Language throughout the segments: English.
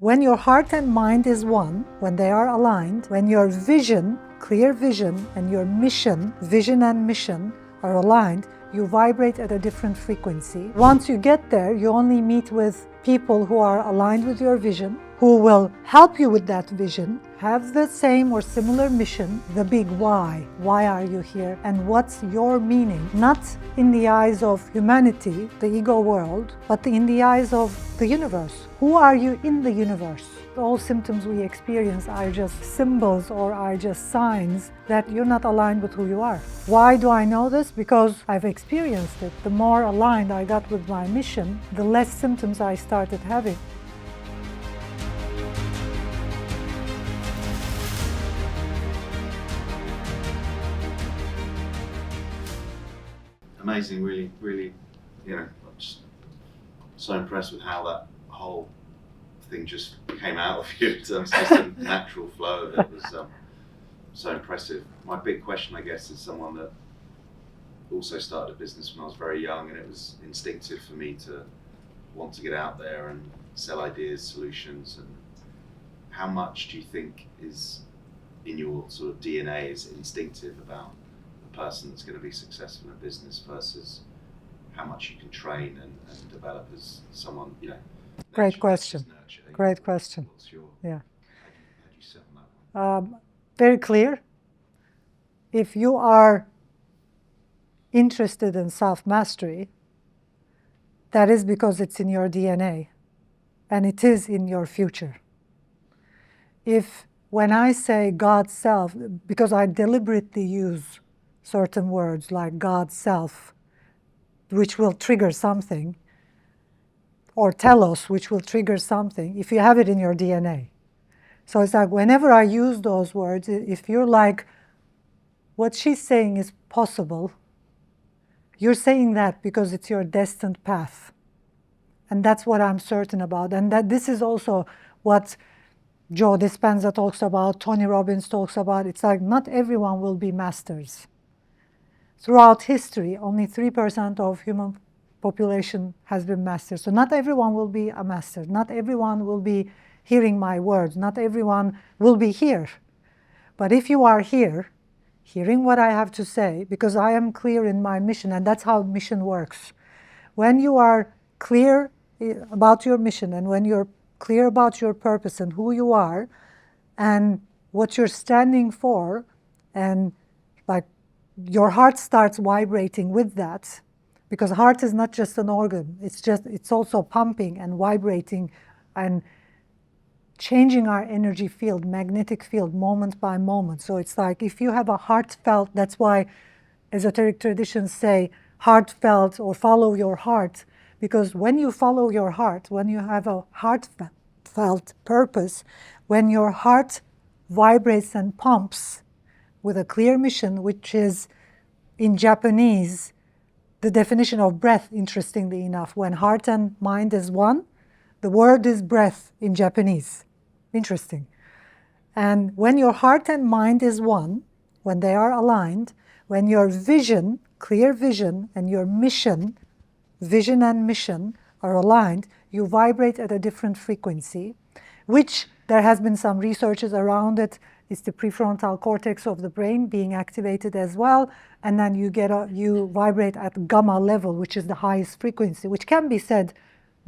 When your heart and mind is one, when they are aligned, when your vision, clear vision, and your mission, vision and mission are aligned, you vibrate at a different frequency. Once you get there, you only meet with people who are aligned with your vision, who will help you with that vision, have the same or similar mission, the big why. Why are you here? And what's your meaning? Not in the eyes of humanity, the ego world, but in the eyes of the universe. Who are you in the universe? All symptoms we experience are just symbols or are just signs that you're not aligned with who you are. Why do I know this? Because I've experienced it. The more aligned I got with my mission, the less symptoms I started having. Amazing, really, I'm just so impressed with how that whole thing just came out of you. It's just a natural flow of it. Was so impressive. My big question, I guess, is someone that also started a business when I was very young, and it was instinctive for me to want to get out there and sell ideas, solutions. And how much do you think is in your sort of DNA is instinctive about the person that's going to be successful in business versus how much you can train and develop as someone, Great question. Great question. Yeah. How do you sit on that one? Very clear. If you are interested in self-mastery, that is because it's in your DNA and it is in your future. When I say God's self, because I deliberately use certain words like God's self, which will trigger something, or telos, which will trigger something, if you have it in your DNA. So it's like whenever I use those words, if you're like, what she's saying is possible, you're saying that because it's your destined path. And that's what I'm certain about. And that this is also what Joe Dispenza talks about, Tony Robbins talks about. It's like not everyone will be masters. Throughout history, only 3% of human population has been masters. So not everyone will be a master. Not everyone will be hearing my words. Not everyone will be here. But if you are here, hearing what I have to say, because I am clear in my mission, and that's how mission works. When you are clear about your mission, and when you're clear about your purpose and who you are, and what you're standing for, and like your heart starts vibrating with that, because heart is not just an organ, it's also pumping and vibrating and changing our energy field, magnetic field, moment by moment. So it's like if you have a heartfelt, that's why esoteric traditions say heartfelt or follow your heart, because when you follow your heart, when you have a heartfelt purpose, when your heart vibrates and pumps with a clear mission, which is in Japanese, the definition of breath, interestingly enough, when heart and mind is one, the word is breath in Japanese. Interesting. And when your heart and mind is one, when they are aligned, when your vision, clear vision, and your mission, vision and mission are aligned, you vibrate at a different frequency, which there has been some researches around it. It's the prefrontal cortex of the brain being activated as well, and then you vibrate at gamma level, which is the highest frequency, which can be said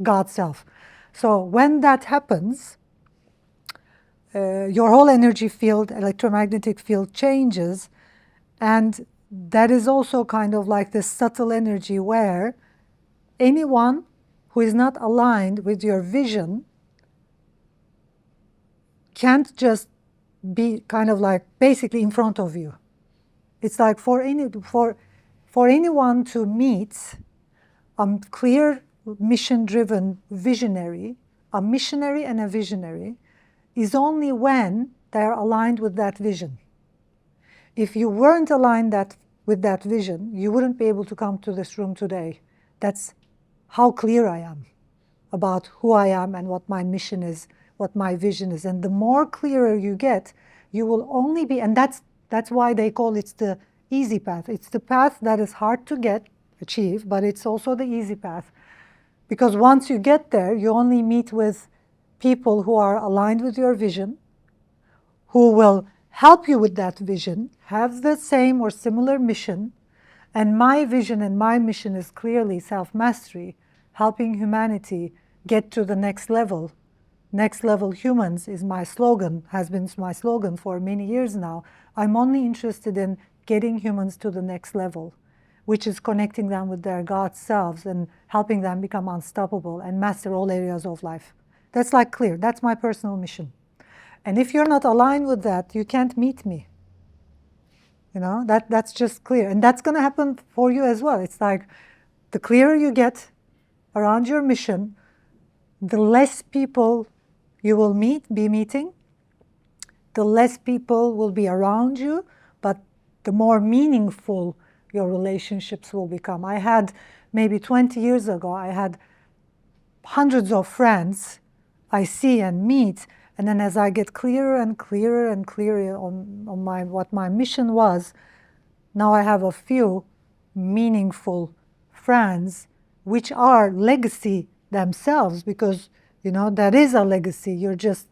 God's self. So when that happens, your whole energy field, electromagnetic field changes, and that is also kind of like this subtle energy where anyone who is not aligned with your vision can't just be kind of like basically in front of you. It's like for anyone to meet a clear mission-driven visionary, a missionary and a visionary, is only when they're aligned with that vision. If you weren't aligned with that vision, you wouldn't be able to come to this room today. That's how clear I am about who I am and what my mission is, what my vision is. And the more clearer you get, you will only be, and that's why they call it the easy path. It's the path that is hard to achieve, but it's also the easy path. Because once you get there, you only meet with people who are aligned with your vision, who will help you with that vision, have the same or similar mission. And my vision and my mission is clearly self-mastery, helping humanity get to the next level. Next level humans is my slogan, has been my slogan for many years now. I'm only interested in getting humans to the next level, which is connecting them with their God selves and helping them become unstoppable and master all areas of life. That's like clear. That's my personal mission. And if you're not aligned with that, you can't meet me. You know, that's just clear. And that's going to happen for you as well. It's like the clearer you get around your mission, the less people you will be meeting, the less people will be around you, but the more meaningful your relationships will become. I had, maybe 20 years ago, I had hundreds of friends I see and meet, and then as I get clearer and clearer and clearer on what my mission was, now I have a few meaningful friends which are legacy themselves, because that is a legacy. You're just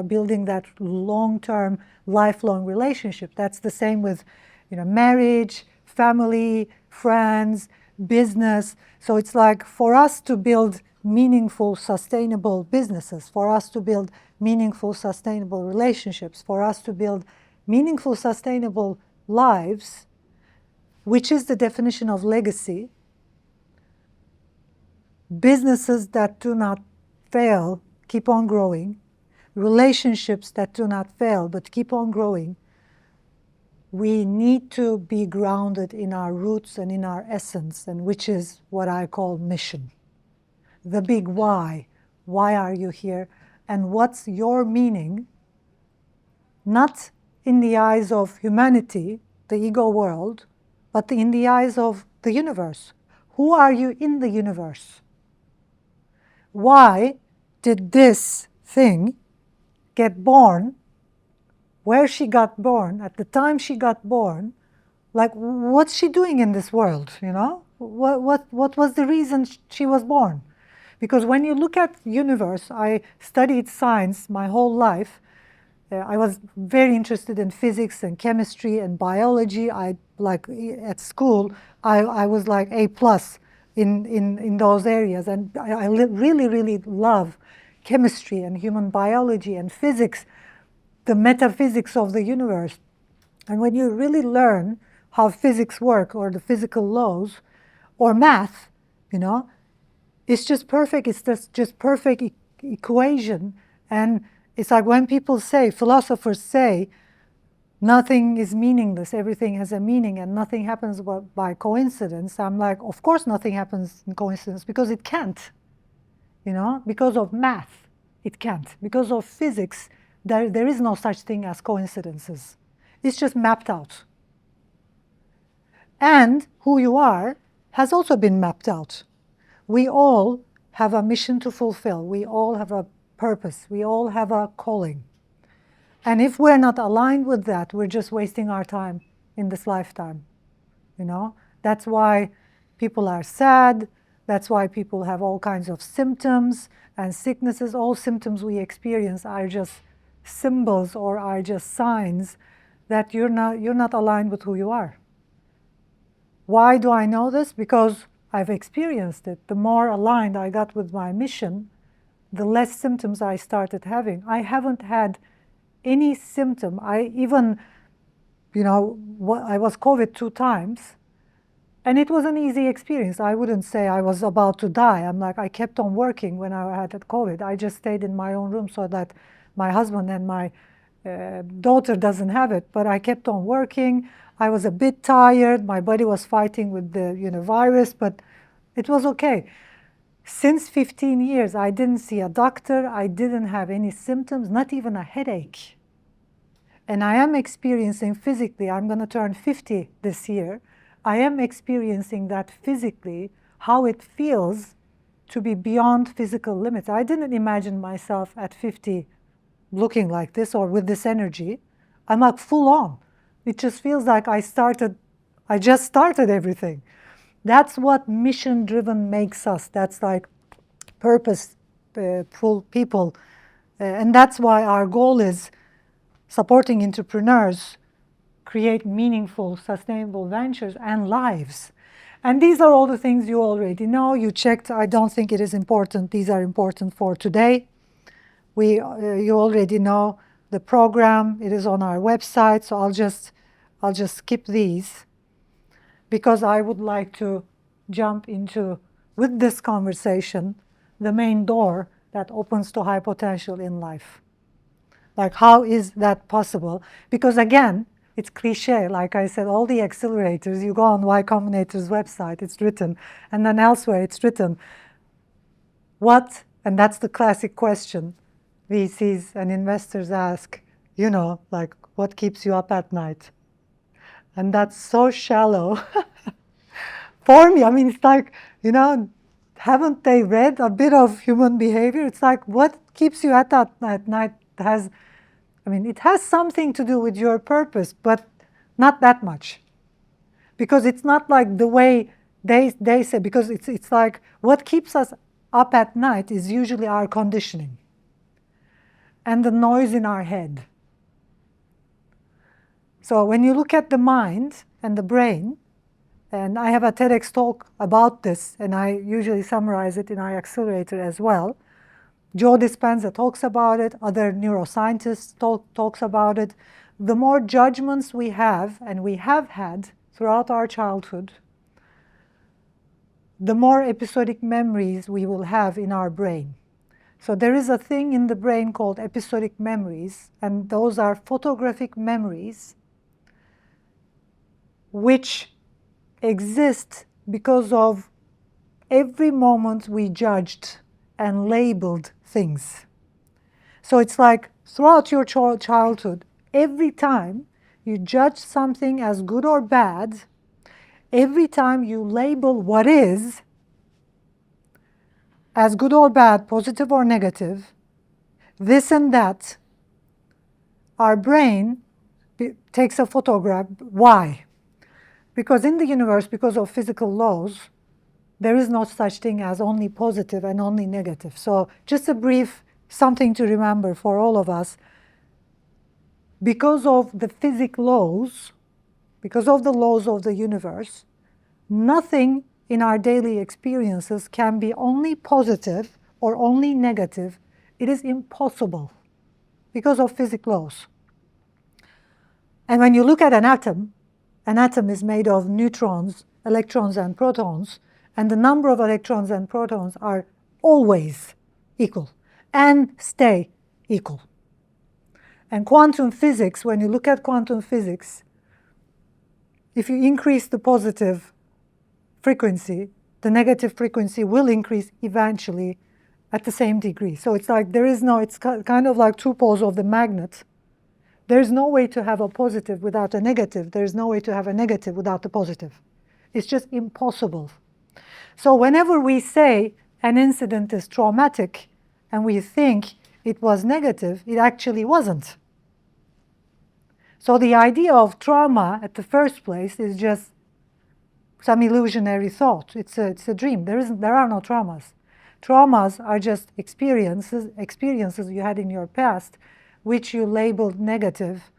building that long-term, lifelong relationship. That's the same with marriage, family, friends, business. So it's like, for us to build meaningful, sustainable businesses, for us to build meaningful, sustainable relationships, for us to build meaningful, sustainable lives, which is the definition of legacy, businesses that do not fail keep on growing, relationships that do not fail but keep on growing, we need to be grounded in our roots and in our essence, and which is what I call mission. The big why. Why are you here? And what's your meaning? Not in the eyes of humanity, the ego world, but in the eyes of the universe. Who are you in the universe? Why did this thing get born? Where she got born, at the time she got born, like, what's she doing in this world, What was the reason she was born? Because when you look at the universe, I studied science my whole life. I was very interested in physics and chemistry and biology. At school, I was like A+ in those areas. And I really, really love chemistry and human biology and physics, the metaphysics of the universe. And when you really learn how physics work, or the physical laws, or math, it's just perfect. It's just perfect equation. And it's like when people say, philosophers say, nothing is meaningless, everything has a meaning, and nothing happens by coincidence. I'm like, of course nothing happens in coincidence, because it can't. Because of math, it can't. Because of physics, there is no such thing as coincidences. It's just mapped out. And who you are has also been mapped out. We all have a mission to fulfill. We all have a purpose. We all have a calling. And if we're not aligned with that, we're just wasting our time in this lifetime. That's why people are sad. That's why people have all kinds of symptoms and sicknesses. All symptoms we experience are just symbols, or are just signs that you're not aligned with who you are. Why do I know this? Because I've experienced it. The more aligned I got with my mission, the less symptoms I started having. I haven't had any symptom. I was COVID 2 times, and it was an easy experience. I wouldn't say I was about to die. I kept on working when I had COVID. I just stayed in my own room so that my husband and my daughter doesn't have it, but I kept on working. I was a bit tired. My body was fighting with the virus, but it was okay. Since 15 years, I didn't see a doctor. I didn't have any symptoms, not even a headache. And I am experiencing physically, I'm going to turn 50 this year. I am experiencing that physically, how it feels to be beyond physical limits. I didn't imagine myself at 50 looking like this or with this energy. I'm like full on. It just feels like I just started everything. That's what mission-driven makes us. That's like purposeful people And that's why our goal is supporting entrepreneurs create meaningful, sustainable ventures and lives. And these are all the things you already know. You checked. I don't think it is important. These are important for today. You already know the program. It is on our website. So I'll just skip these because I would like to jump into, with this conversation, the main door that opens to high potential in life. Like, how is that possible? Because again, it's cliche. Like I said, all the accelerators, you go on Y Combinator's website, it's written. And then elsewhere, it's written. What, and that's the classic question VCs and investors ask, like, what keeps you up at night? And that's so shallow for me. I mean, it's like, haven't they read a bit of human behavior? It's like, what keeps you at night it has something to do with your purpose, but not that much. Because it's not like the way they say, because it's like what keeps us up at night is usually our conditioning and the noise in our head. So when you look at the mind and the brain, and I have a TEDx talk about this, and I usually summarize it in our accelerator as well. Joe Dispenza talks about it, other neuroscientists talks about it. The more judgments we have, and we have had throughout our childhood, the more episodic memories we will have in our brain. So there is a thing in the brain called episodic memories, and those are photographic memories which exist because of every moment we judged and labeled things. So it's like throughout your childhood, every time you judge something as good or bad, every time you label what is as good or bad, positive or negative, this and that, our brain takes a photograph. Why? Because in the universe, because of physical laws, there is no such thing as only positive and only negative. So just a brief something to remember for all of us. Because of the physics laws, because of the laws of the universe, nothing in our daily experiences can be only positive or only negative. It is impossible because of physics laws. And when you look at an atom is made of neutrons, electrons, and protons, and the number of electrons and protons are always equal and stay equal. And quantum physics, when you look at quantum physics, if you increase the positive frequency, the negative frequency will increase eventually at the same degree. So it's like it's kind of like two poles of the magnet. There's no way to have a positive without a negative. There's no way to have a negative without a positive. It's just impossible. So whenever we say an incident is traumatic and we think it was negative, it actually wasn't. So the idea of trauma at the first place is just some illusionary thought. It's a dream. There are no traumas. Traumas are just experiences you had in your past which you labeled negative,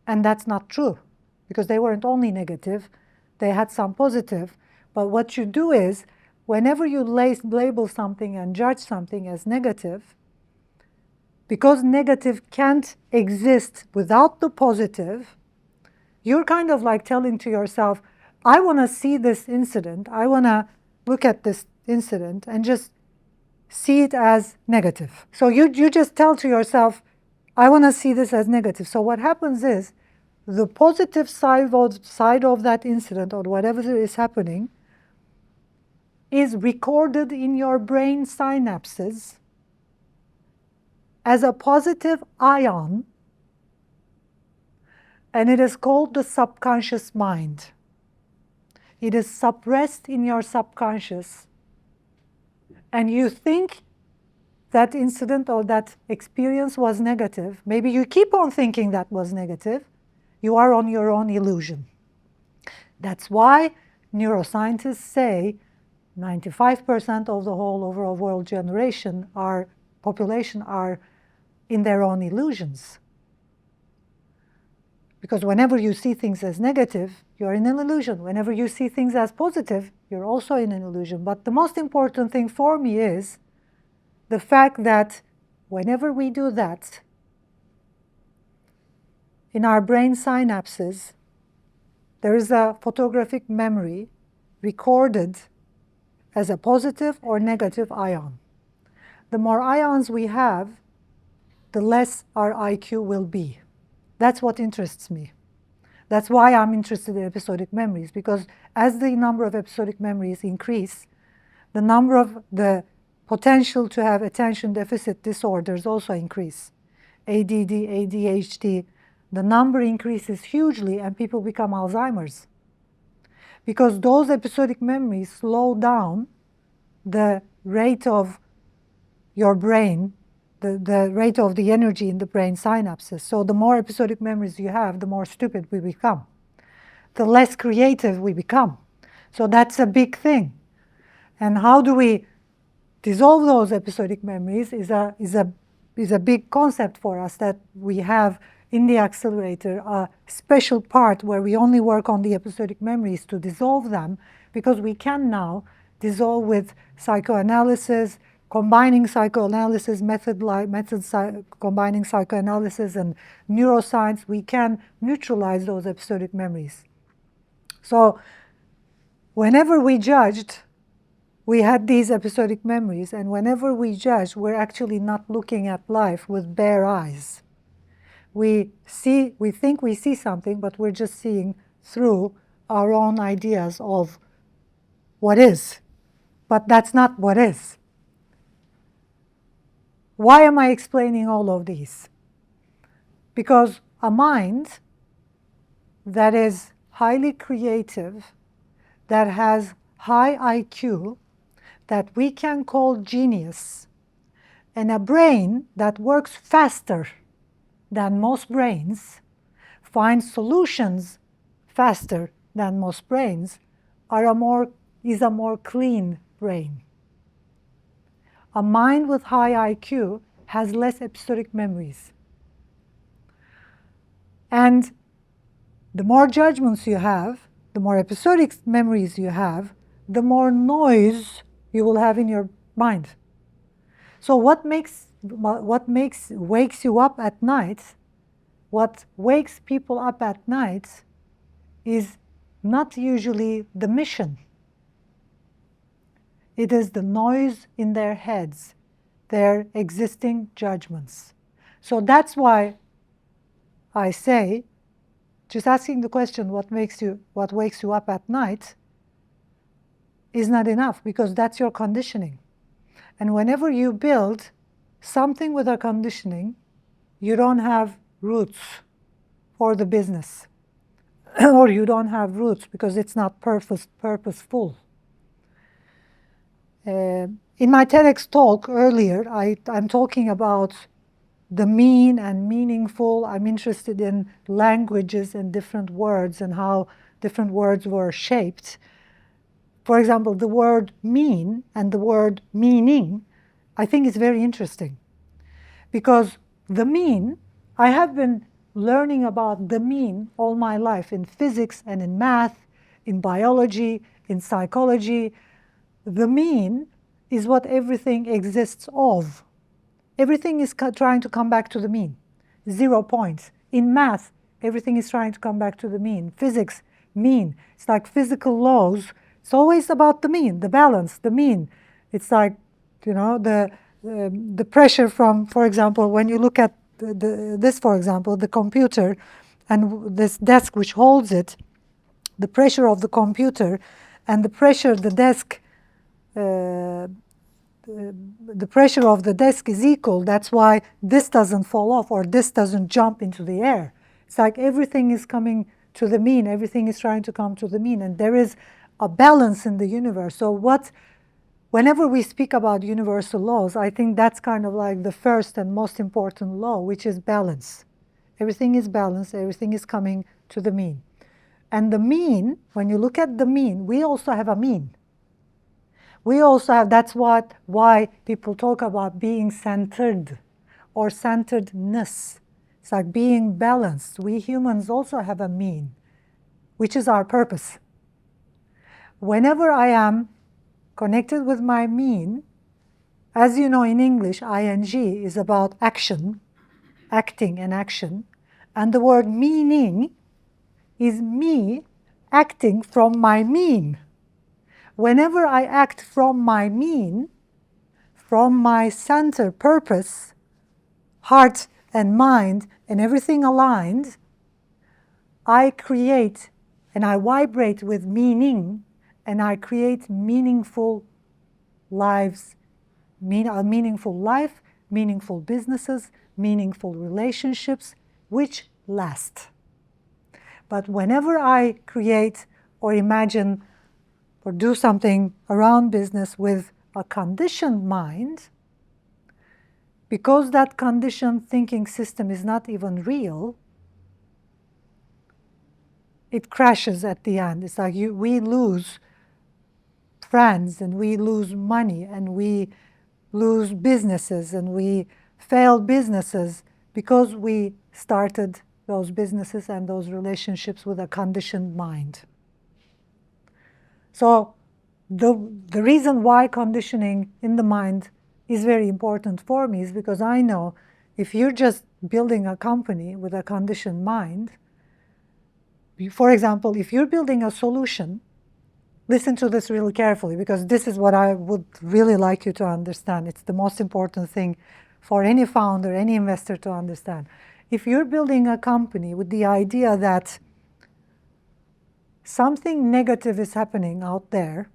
and that's not true because they weren't only negative, they had some positive. But what you do is, whenever you label something and judge something as negative, because negative can't exist without the positive, you're kind of like telling to yourself, I want to see this incident, I want to look at this incident and just see it as negative. So you just tell to yourself, I want to see this as negative. So what happens is, the positive side of that incident or whatever is happening is recorded in your brain synapses as a positive ion, and it is called the subconscious mind. It is suppressed in your subconscious, and you think that incident or that experience was negative. Maybe you keep on thinking that was negative. You are on your own illusion. That's why neuroscientists say 95% of the whole overall world population are in their own illusions. Because whenever you see things as negative, you're in an illusion. Whenever you see things as positive, you're also in an illusion. But the most important thing for me is the fact that whenever we do that, in our brain synapses, there is a photographic memory recorded as a positive or negative ion. The more ions we have, the less our IQ will be. That's what interests me. That's why I'm interested in episodic memories, because as the number of episodic memories increase, the number of the potential to have attention deficit disorders also increase. ADD, ADHD, the number increases hugely and people become Alzheimer's. Because those episodic memories slow down the rate of your brain, the rate of the energy in the brain synapses. So the more episodic memories you have, the more stupid we become. The less creative we become. So that's a big thing. And how do we dissolve those episodic memories is a big concept for us, that we have in the accelerator a special part where we only work on the episodic memories to dissolve them, because we can now dissolve with psychoanalysis, combining psychoanalysis combining psychoanalysis and neuroscience. We can neutralize those episodic memories. So whenever we judged, we had these episodic memories, and whenever we judge, we're actually not looking at life with bare eyes. We think we see something, but we're just seeing through our own ideas of what is. But that's not what is. Why am I explaining all of these? Because a mind that is highly creative, that has high IQ, that we can call genius, and a brain that works faster than most brains, finds solutions faster than most brains, is a more clean brain. A mind with high IQ has less episodic memories. And the more judgments you have, the more episodic memories you have, the more noise you will have in your mind. So what wakes you up at night, what wakes people up at night is not usually the mission. It is the noise in their heads, their existing judgments. So that's why I say, just asking the question, what wakes you up at night, is not enough, because that's your conditioning. And whenever you build something with a conditioning, you don't have roots for the business. Or you don't have roots because it's not purposeful. In my TEDx talk earlier, I'm talking about the mean and meaningful. I'm interested in languages and different words and how different words were shaped. For example, the word mean and the word meaning, I think is very interesting. Because the mean, I have been learning about the mean all my life in physics and in math, in biology, in psychology. The mean is what everything exists of. Everything is trying to come back to the mean. 0 points. In math, everything is trying to come back to the mean. Physics, mean. It's like physical laws. It's always about the mean, the balance, the mean. It's like, the pressure from, for example, when you look at this, for example, the computer and this desk which holds it, the pressure of the computer and the pressure the desk, the pressure of the desk is equal. That's why this doesn't fall off or this doesn't jump into the air. It's like everything is coming to the mean. Everything is trying to come to the mean. And there is a balance in the universe. So whenever we speak about universal laws, I think that's kind of like the first and most important law, which is balance. Everything is balanced. Everything is coming to the mean. And the mean, when you look at the mean, we also have a mean. We also have, that's why people talk about being centered. or centeredness. It's like being balanced. We humans also have a mean, which is our purpose. Whenever I am connected with my mean, as you know, in English, ing is about action, acting and action, and the word meaning is me acting from my mean. Whenever I act from my mean, from my center purpose, heart and mind and everything aligned, I create and I vibrate with meaning, and I create meaningful lives, a meaningful life, meaningful businesses, meaningful relationships, which last. But whenever I create or imagine or do something around business with a conditioned mind, because that conditioned thinking system is not even real, it crashes at the end. It's like we lose friends, and we lose money, and we lose businesses, and we fail businesses because we started those businesses and those relationships with a conditioned mind. So the reason why conditioning in the mind is very important for me is because I know if you're just building a company with a conditioned mind, for example, if you're building a solution, listen to this really carefully, because this is what I would really like you to understand. It's the most important thing for any founder, any investor to understand. If you're building a company with the idea that something negative is happening out there,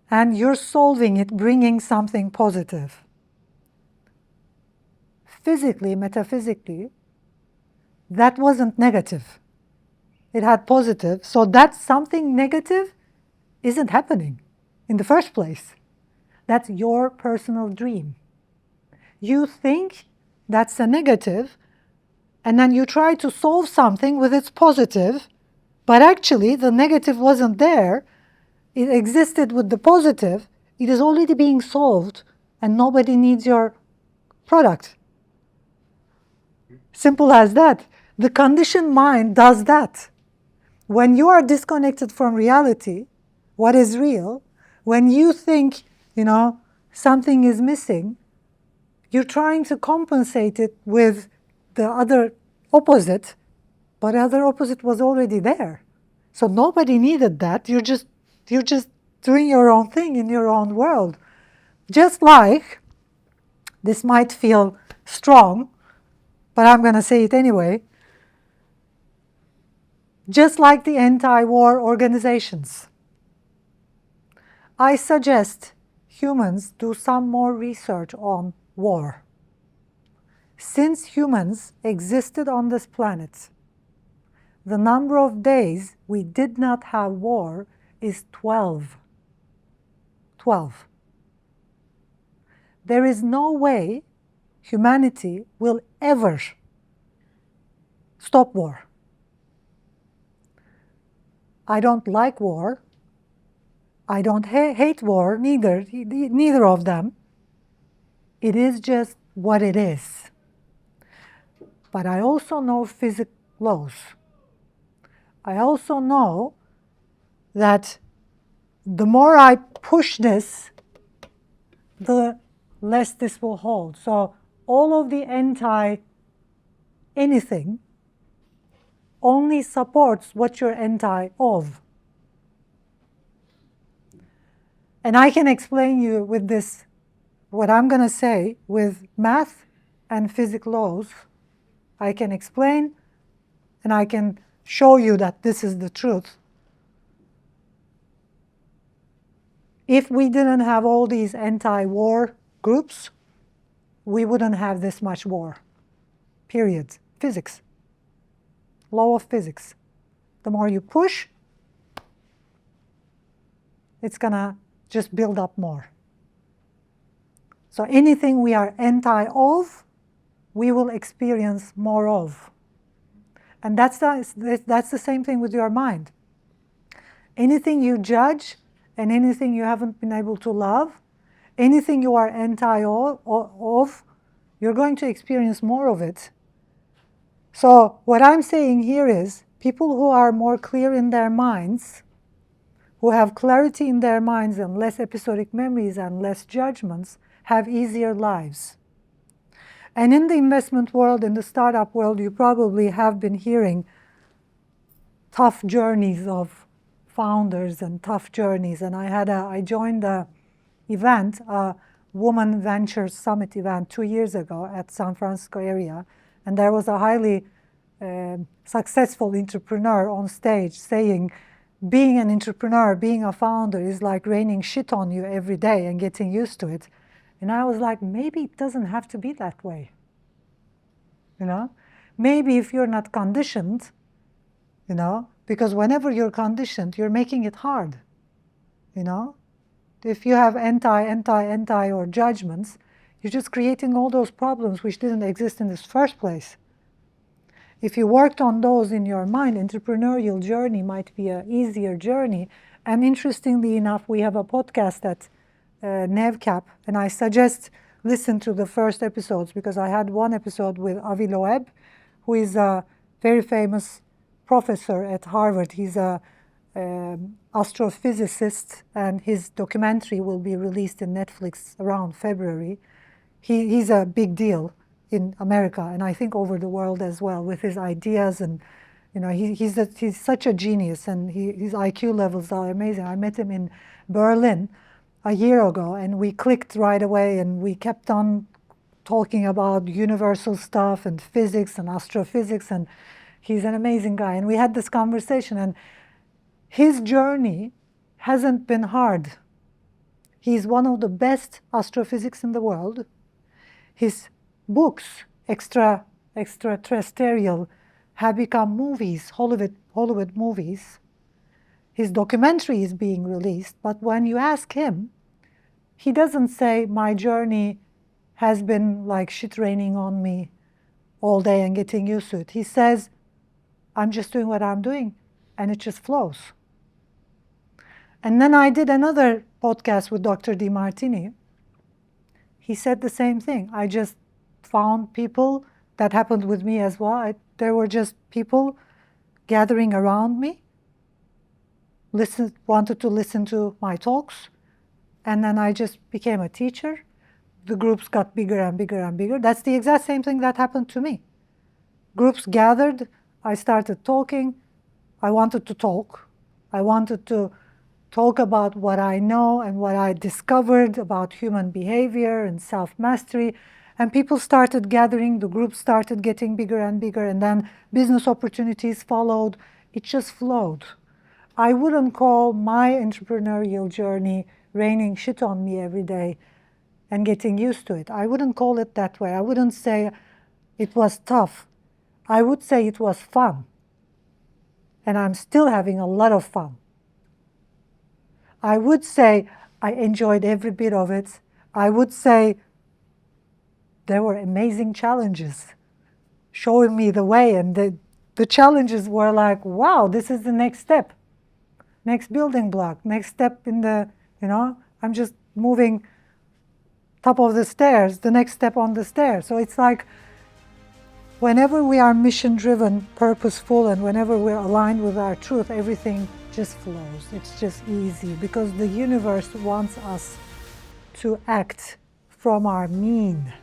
and you're solving it, bringing something positive, physically, metaphysically, that wasn't negative. It had positive, so that something negative isn't happening in the first place. That's your personal dream. You think that's a negative, and then you try to solve something with its positive, but actually the negative wasn't there. It existed with the positive. It is already being solved, and nobody needs your product. Simple as that. The conditioned mind does that. When you are disconnected from reality, what is real, when you think, something is missing, you're trying to compensate it with the other opposite, but the other opposite was already there. So nobody needed that. You're just doing your own thing in your own world. Just like, this might feel strong, but I'm going to say it anyway, just like the anti-war organizations. I suggest humans do some more research on war. Since humans existed on this planet, the number of days we did not have war is 12. 12. There is no way humanity will ever stop war. I don't like war. I don't hate war, neither of them. It is just what it is. But I also know physics laws. I also know that the more I push this, the less this will hold. So all of the anti-anything only supports what you're anti of. And I can explain you with this, what I'm going to say, with math and physics laws. I can explain and I can show you that this is the truth. If we didn't have all these anti-war groups, we wouldn't have this much war. Period. Physics. Law of physics. The more you push, it's going to just build up more. So anything we are anti of, we will experience more of. And that's the same thing with your mind. Anything you judge and anything you haven't been able to love, anything you are anti of, you're going to experience more of it. So what I'm saying here is, people who are more clear in their minds, who have clarity in their minds and less episodic memories and less judgments, have easier lives. And in the investment world, in the startup world, you probably have been hearing tough journeys of founders and tough journeys. And I joined a event, a Woman Ventures Summit event 2 years ago at San Francisco area. And there was a highly successful entrepreneur on stage saying, being an entrepreneur, being a founder is like raining shit on you every day and getting used to it. And I was like, maybe it doesn't have to be that way. You know, maybe if you're not conditioned, you know, because whenever you're conditioned, you're making it hard. You know, if you have anti or judgments, you're just creating all those problems which didn't exist in the first place. If you worked on those in your mind, entrepreneurial journey might be an easier journey. And interestingly enough, we have a podcast at NevCap, and I suggest listen to the first episodes, because I had one episode with Avi Loeb, who is a very famous professor at Harvard. He's a astrophysicist, and his documentary will be released in Netflix around February. He's a big deal in America, and I think over the world as well, with his ideas. And you know, he's such a genius, and his IQ levels are amazing. I met him in Berlin a year ago, and we clicked right away, and we kept on talking about universal stuff and physics and astrophysics, and he's an amazing guy. And we had this conversation, and his journey hasn't been hard. He's one of the best astrophysics in the world. His books, extraterrestrial, have become movies, Hollywood movies. His documentary is being released, but when you ask him, he doesn't say, my journey has been like shit raining on me all day and getting used to it. He says, I'm just doing what I'm doing, and it just flows. And then I did another podcast with Dr. DeMartini. He said the same thing. I just found people, that happened with me as well. There were just people gathering around me, wanted to listen to my talks, and then I just became a teacher. The groups got bigger and bigger and bigger. That's the exact same thing that happened to me. Groups gathered, I started talking. I wanted to talk. I wanted to talk about what I know and what I discovered about human behavior and self-mastery. And people started gathering, the group started getting bigger and bigger, and then business opportunities followed. It just flowed. I wouldn't call my entrepreneurial journey raining shit on me every day and getting used to it. I wouldn't call it that way. I wouldn't say it was tough. I would say it was fun. And I'm still having a lot of fun. I would say I enjoyed every bit of it. I would say there were amazing challenges showing me the way, and the challenges were like, wow, this is the next step, next building block, next step in the, you know, I'm just moving top of the stairs, the next step on the stairs. So it's like, whenever we are mission-driven, purposeful, and whenever we're aligned with our truth, everything just flows. It's just easy, because the universe wants us to act from our mean.